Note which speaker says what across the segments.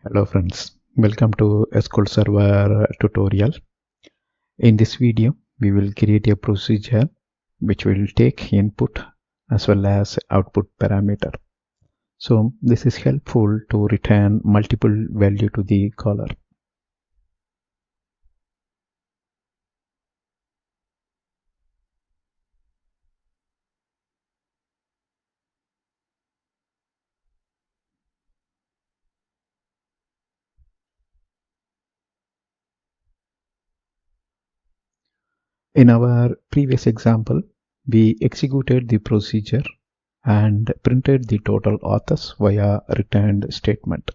Speaker 1: Hello friends, welcome to SQL Server tutorial. In this video, we will create a procedure which will take input as well as output parameter. So this is helpful to return multiple value to the caller. In our previous example, we executed the procedure and printed the total authors via returned statement.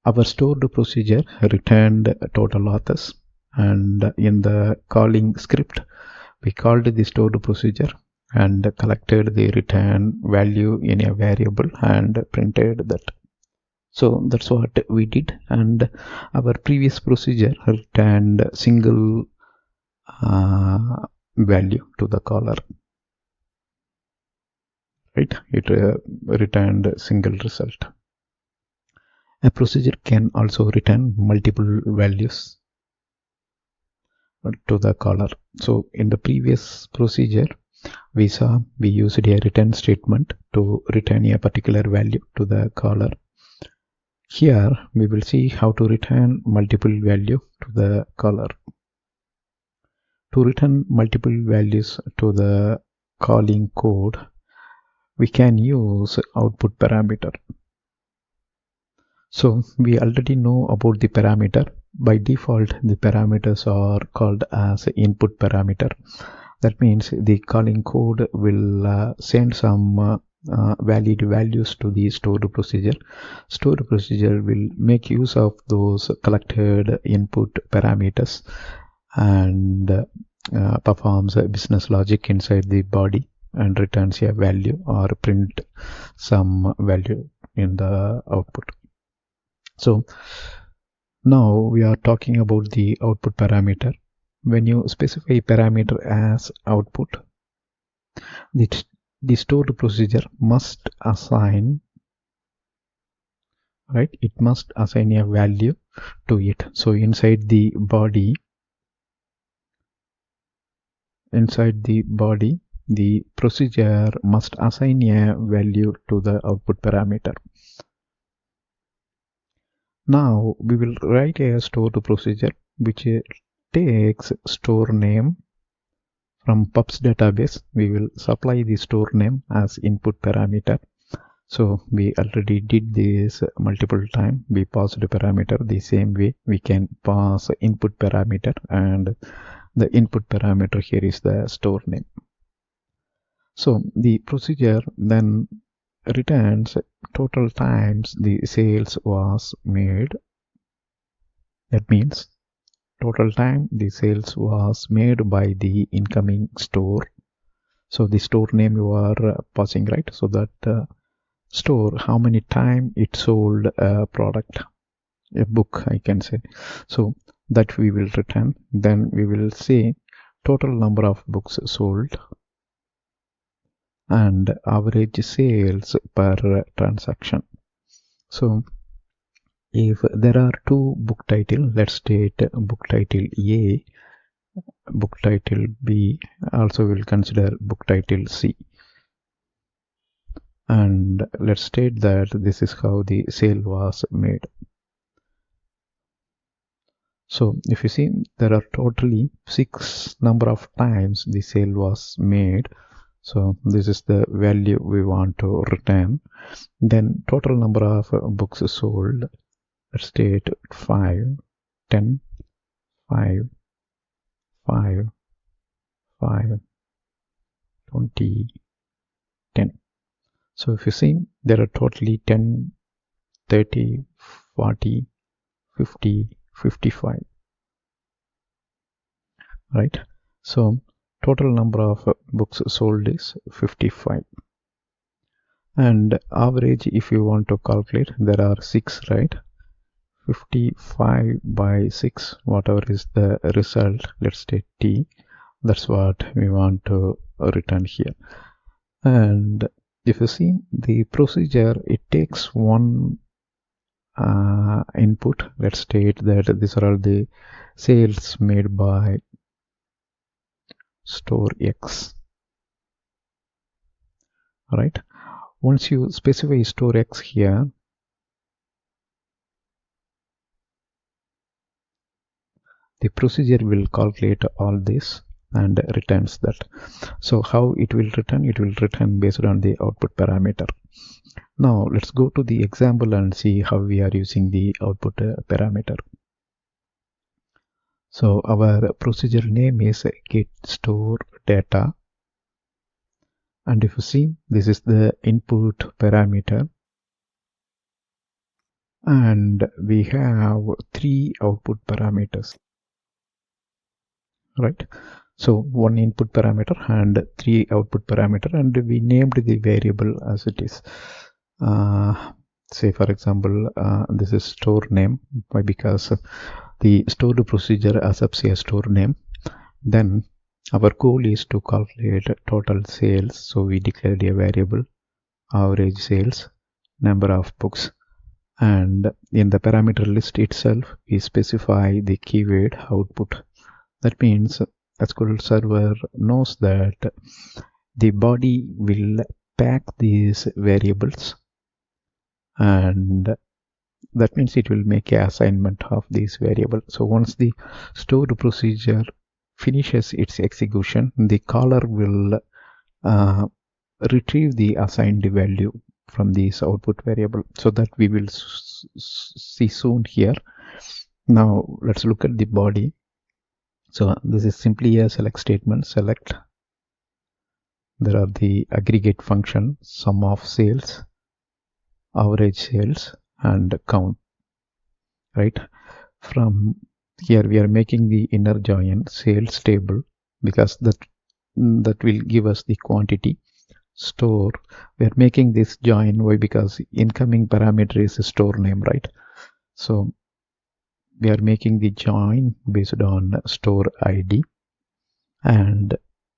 Speaker 1: Our stored procedure returned total authors, and in the calling script, we called the stored procedure and collected the return value in a variable and printed that. So that's what we did, and our previous procedure returned single value to the caller, right? It returned single result. A procedure can also return multiple values to the caller. So in the previous procedure, we saw we used a return statement to return a particular value to the caller. Here we will see how to return multiple value to the caller. To return multiple values to the calling code, we can use output parameter. So we already know about the parameter. By default, the parameters are called as input parameter. That means the calling code will send some valid values to the stored procedure. Stored procedure will make use of those collected input parameters and performs a business logic inside the body and returns a value or print some value in the output. So now we are talking about the output parameter. When you specify parameter as output, the stored procedure must assign, right? It must assign a value to it. So inside the body, the procedure must assign a value to the output parameter. Now we will write a stored procedure which takes store name from pubs database. We will supply the store name as input parameter. So we already did this multiple times. We passed the parameter the same way. We can pass input parameter, and the input parameter here is the store name. So the procedure then returns total times the sales was made. That means total time the sales was made by the incoming store. So the store name you are passing, right? So that store, how many time it sold a product, a book, I can say. So that we will return. Then we will say total number of books sold and average sales per transaction. So if there are two book title, let's state book title A, book title B, also we'll consider book title C, and let's state that this is how the sale was made. So if you see, there are totally 6 number of times the sale was made. So this is the value we want to return. Then total number of books sold, let's state 5, 10, 5, 5, 5, 20, 10. So if you see, there are totally 10, 30, 40, 50, 55, right? So total number of books sold is 55. And average, if you want to calculate, there are 6, right? 55 by 6, whatever is the result, let's state T. That's what we want to return here. And if you see the procedure, it takes one input, let's state that these are all the sales made by store X. Right. Once you specify store X here, the procedure will calculate all this and returns that. So how it will return? It will return based on the output parameter. Now let's go to the example and see how we are using the output parameter. So our procedure name is get store data, and if you see, this is the input parameter, and we have 3 output parameters, right? So 1 input parameter and 3 output parameter, and we named the variable as it is. Say for example, this is store name. Why? Because the stored procedure accepts a store name. Then our goal is to calculate total sales, so we declared a variable average sales, number of books, and in the parameter list itself we specify the keyword output. That means SQL Server knows that the body will pack these variables, and that means it will make an assignment of these variables. So once the stored procedure finishes its execution, the caller will retrieve the assigned value from this output variable. So that we will see soon here. Now let's look at the body. So this is simply a select statement. Select. There are the aggregate function, sum of sales, average sales, and count. Right. From here we are making the inner join sales table, because that will give us the quantity. Store, we are making this join. Why? Because incoming parameter is a store name, right? So we are making the join based on store ID, and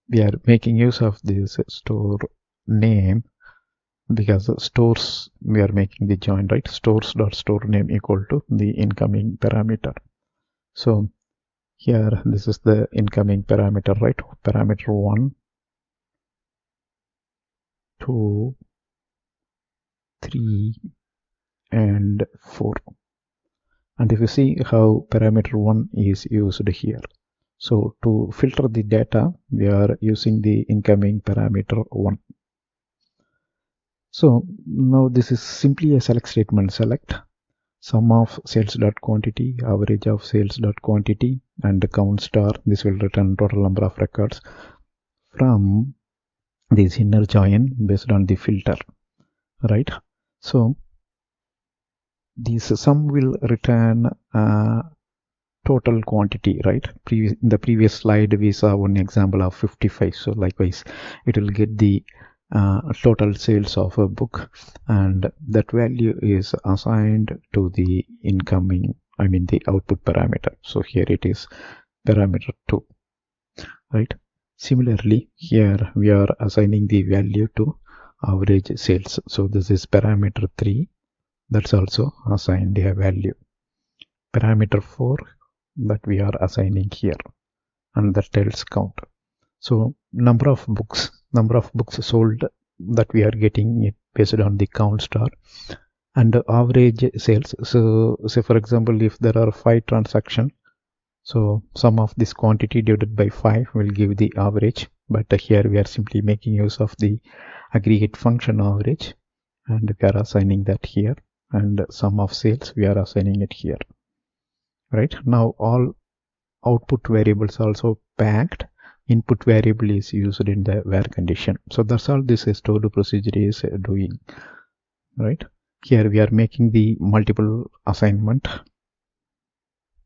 Speaker 1: we are making use of this store name because stores, we are making the join, right? Stores.store name equal to the incoming parameter. So here this is the incoming parameter, right? Parameter 1, 2, 3, and 4. And if you see how parameter 1 is used here. So to filter the data, we are using the incoming parameter 1. So now this is simply a select statement. Select sum of sales.quantity, average of sales.quantity, and count star. This will return total number of records from this inner join based on the filter, right? So this sum will return total quantity, right? In the previous slide we saw one example of 55. So likewise it will get the total sales of a book, and that value is assigned to the incoming, the output parameter. So here it is parameter 2, right? Similarly here we are assigning the value to average sales. So this is parameter 3, that's also assigned a value. Parameter 4 that we are assigning here, and that tells count. So number of books sold, that we are getting it based on the count star, and average sales. So say for example, if there are 5 transactions, so sum of this quantity divided by 5 will give the average. But here we are simply making use of the aggregate function average, and we are assigning that here, and sum of sales we are assigning it here. Right now all output variables also packed. Input variable is used in the where condition. So that's all this stored procedure is doing, right? Here we are making the multiple assignment,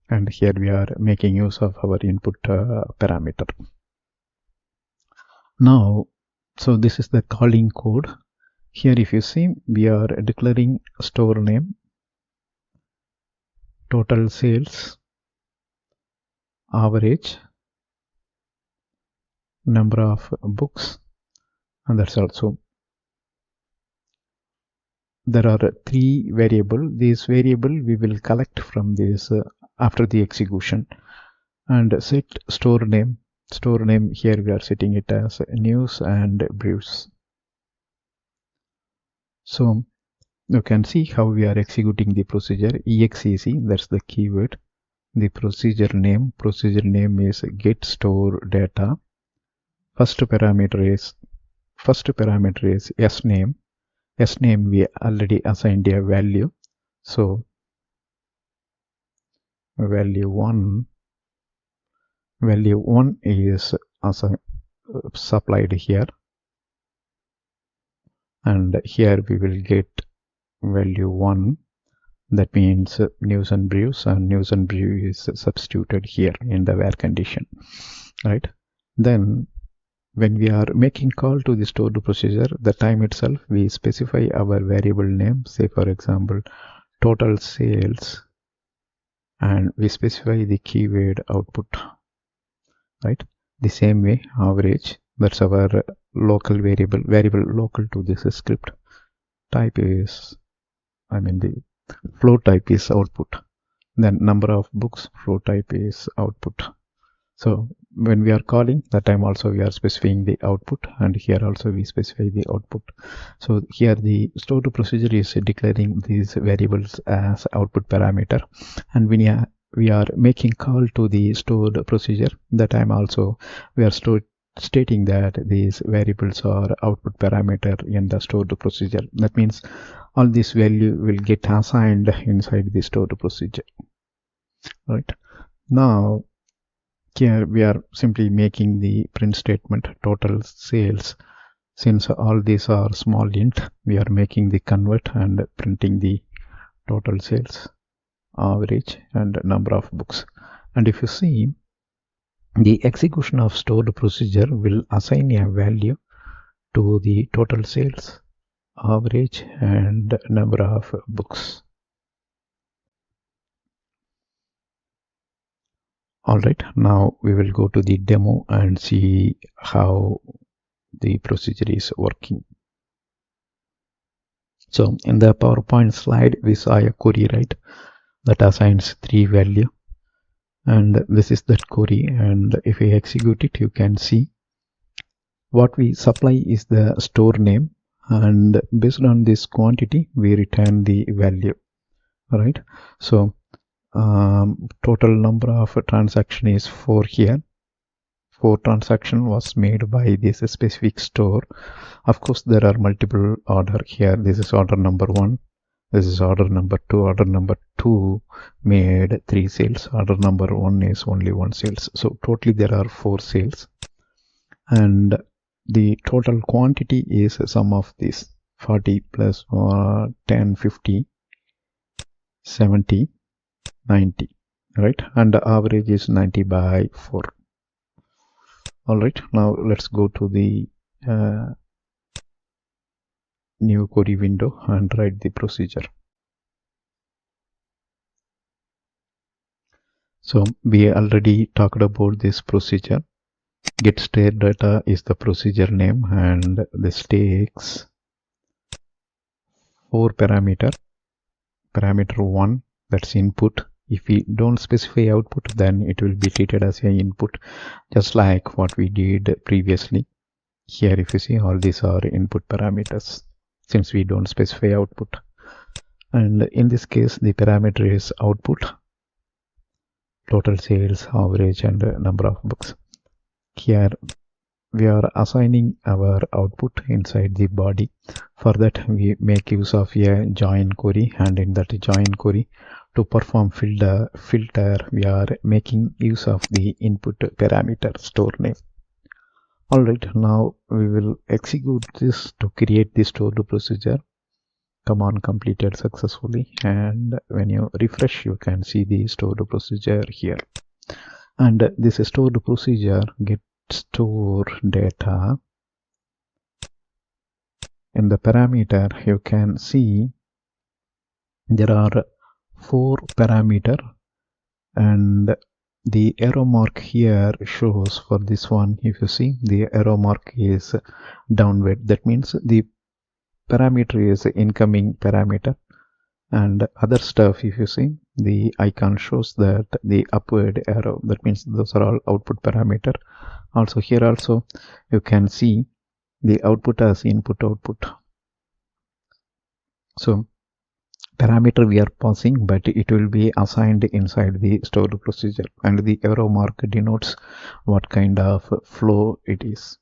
Speaker 1: and here we are making use of our input parameter. Now, so this is the calling code. Here if you see, we are declaring store name, total sales, average, number of books, and that's also there are 3 variables. This variable we will collect from this after the execution. And set store name. Store name here we are setting it as news and briefs. So you can see how we are executing the procedure. exec, that's the keyword. The procedure name is get store data. First parameter is sname. Sname we already assigned a value, so value 1 is supplied here, and here we will get value 1. That means news and briefs, and news and brief is substituted here in the where condition, right? Then when we are making call to the stored procedure, the time itself we specify our variable name, say for example total sales, and we specify the keyword output, right? The same way average, that's our local variable local to this script. Type is, the flow type is output. Then number of books, flow type is output. So when we are calling, that time also we are specifying the output, and here also we specify the output. So here the stored procedure is declaring these variables as output parameter, and when we are making call to the stored procedure, that time also we are stating that these variables are output parameter in the stored procedure. That means all this value will get assigned inside the stored procedure, right? Now here we are simply making the print statement total sales. Since all these are small int, we are making the convert and printing the total sales, average, and number of books. And if you see, the execution of stored procedure will assign a value to the total sales, average, and number of books. Alright, now we will go to the demo and see how the procedure is working. So in the PowerPoint slide, we saw a query, right, that assigns 3 value, and this is that query. And if we execute it, you can see what we supply is the store name, and based on this quantity we return the value, right? So total number of transaction is 4 here. 4 transaction was made by this specific store. Of course there are multiple order here. This is order number 1, this is order number 2. Order number 2 made 3 sales, order number 1 is only 1 sales. So totally there are 4 sales, and the total quantity is sum of this 40 plus 10, 50, 70, 90, right? And the average is 90 by 4. Alright, now let's go to the new query window and write the procedure. So we already talked about this procedure. Get state data is the procedure name, and this takes 4 parameter. Parameter 1, that's input. If we don't specify output, then it will be treated as an input, just like what we did previously. Here if you see, all these are input parameters since we don't specify output. And in this case the parameter is output, total sales, average, and number of books. Here we are assigning our output inside the body. For that we make use of a join query, and in that join query, to perform filter we are making use of the input parameter store name. Alright, now we will execute this to create the stored procedure. Command completed successfully, and when you refresh you can see the stored procedure here. And this stored procedure get store data. In the parameter you can see there are 4 parameter, and the arrow mark here shows for this one. If you see, the arrow mark is downward. That means the parameter is incoming parameter, and other stuff, if you see, the icon shows that the upward arrow, that means those are all output parameter. Also here also you can see the output as input output. So parameter we are passing, but it will be assigned inside the stored procedure, and the arrow mark denotes what kind of flow it is,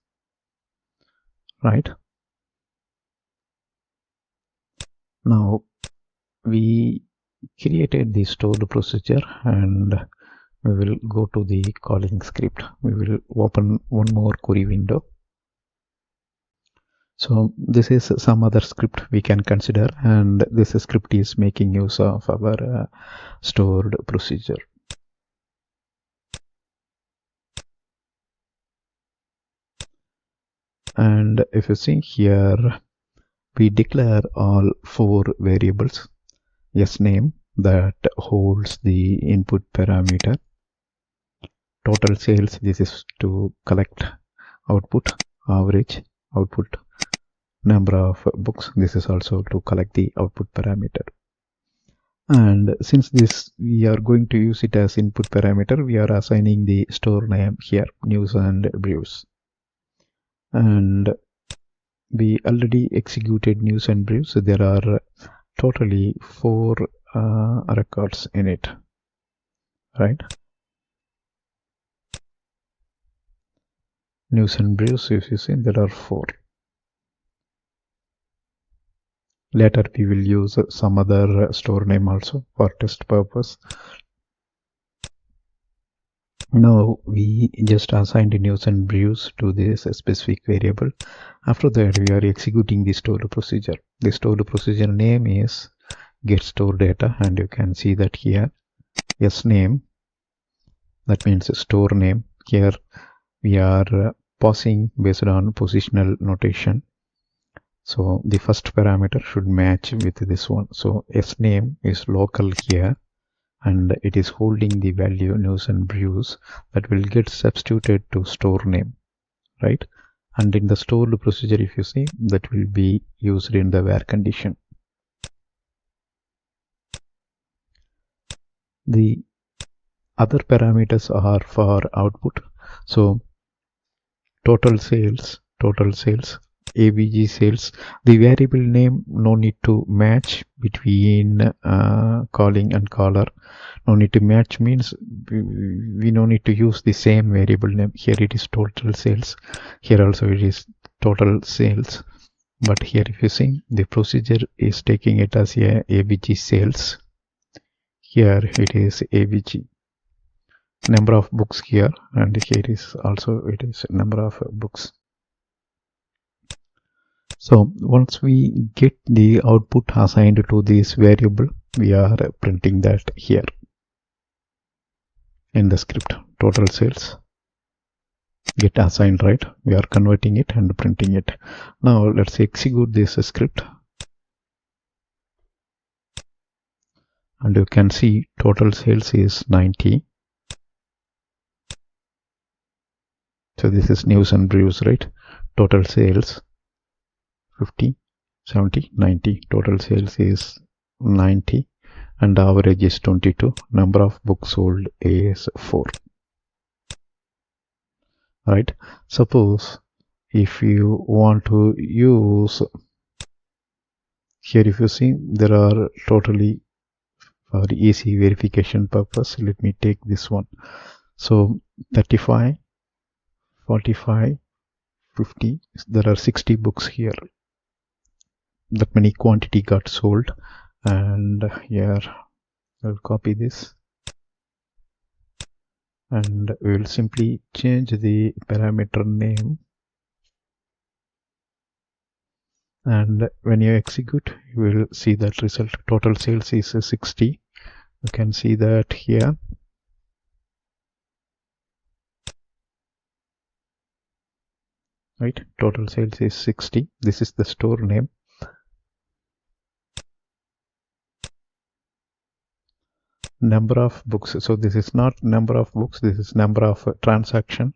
Speaker 1: right? Now we created the stored procedure, and we will go to the calling script. We will open one more query window. So this is some other script we can consider, and this script is making use of our stored procedure. And if you see here, we declare all 4 variables. SName, that holds the input parameter. Total sales, this is to collect output. Average output. Number of books, this is also to collect the output parameter. And since this we are going to use it as input parameter, we are assigning the store name here, news and views. And we already executed news and views, so there are totally 4 records in it, right? News and views, if you see, there are 4. Later we will use some other store name also for test purpose. Now we just assigned news and views to this specific variable. After that we are executing the stored procedure. The stored procedure name is get store data, and you can see that here SName, that means store name. Here we are passing based on positional notation. So the first parameter should match with this one. So SName is local here, and it is holding the value news and views that will get substituted to store name, right? And in the stored procedure, if you see, that will be used in the where condition. The other parameters are for output. So total sales, ABG sales. The variable name, no need to match between calling and caller. No need to match means we no need to use the same variable name. Here it is total sales. Here also it is total sales. But here if you see, the procedure is taking it as a ABG sales. Here it is ABG. Number of books here, and here is also it is number of books. So once we get the output assigned to this variable, we are printing that here in the script. Total sales get assigned, right? We are converting it and printing it. Now let's execute this script, and you can see total sales is 90. So this is news and views, right? Total sales 50, 70, 90. Total sales is 90, and average is 22. Number of books sold is 4. Right? Suppose if you want to use here, if you see, there are totally for easy verification purpose, let me take this one. So 35, 45, 50, there are 60 books here. That many quantity got sold, and here I'll copy this, and we will simply change the parameter name, and when you execute you will see that result. Total sales is 60. You can see that here. Right, total sales is 60. This is the store name. Number of books, so this is not number of books, this is number of transaction,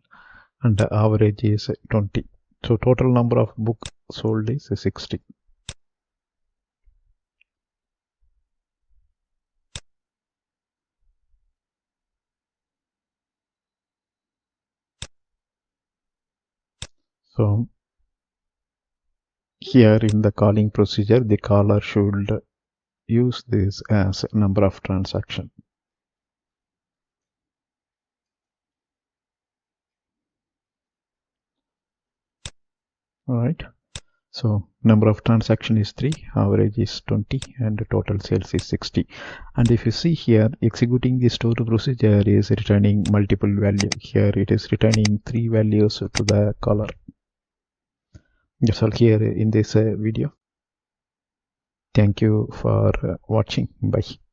Speaker 1: and the average is 20. So total number of books sold is 60. So here in the calling procedure, the caller should use this as number of transaction. All right. So number of transaction is 3, average is 20, and total sales is 60. And if you see here, executing the stored procedure is returning multiple value. Here it is returning 3 values to the caller. That's all here in this video. Thank you for watching. Bye.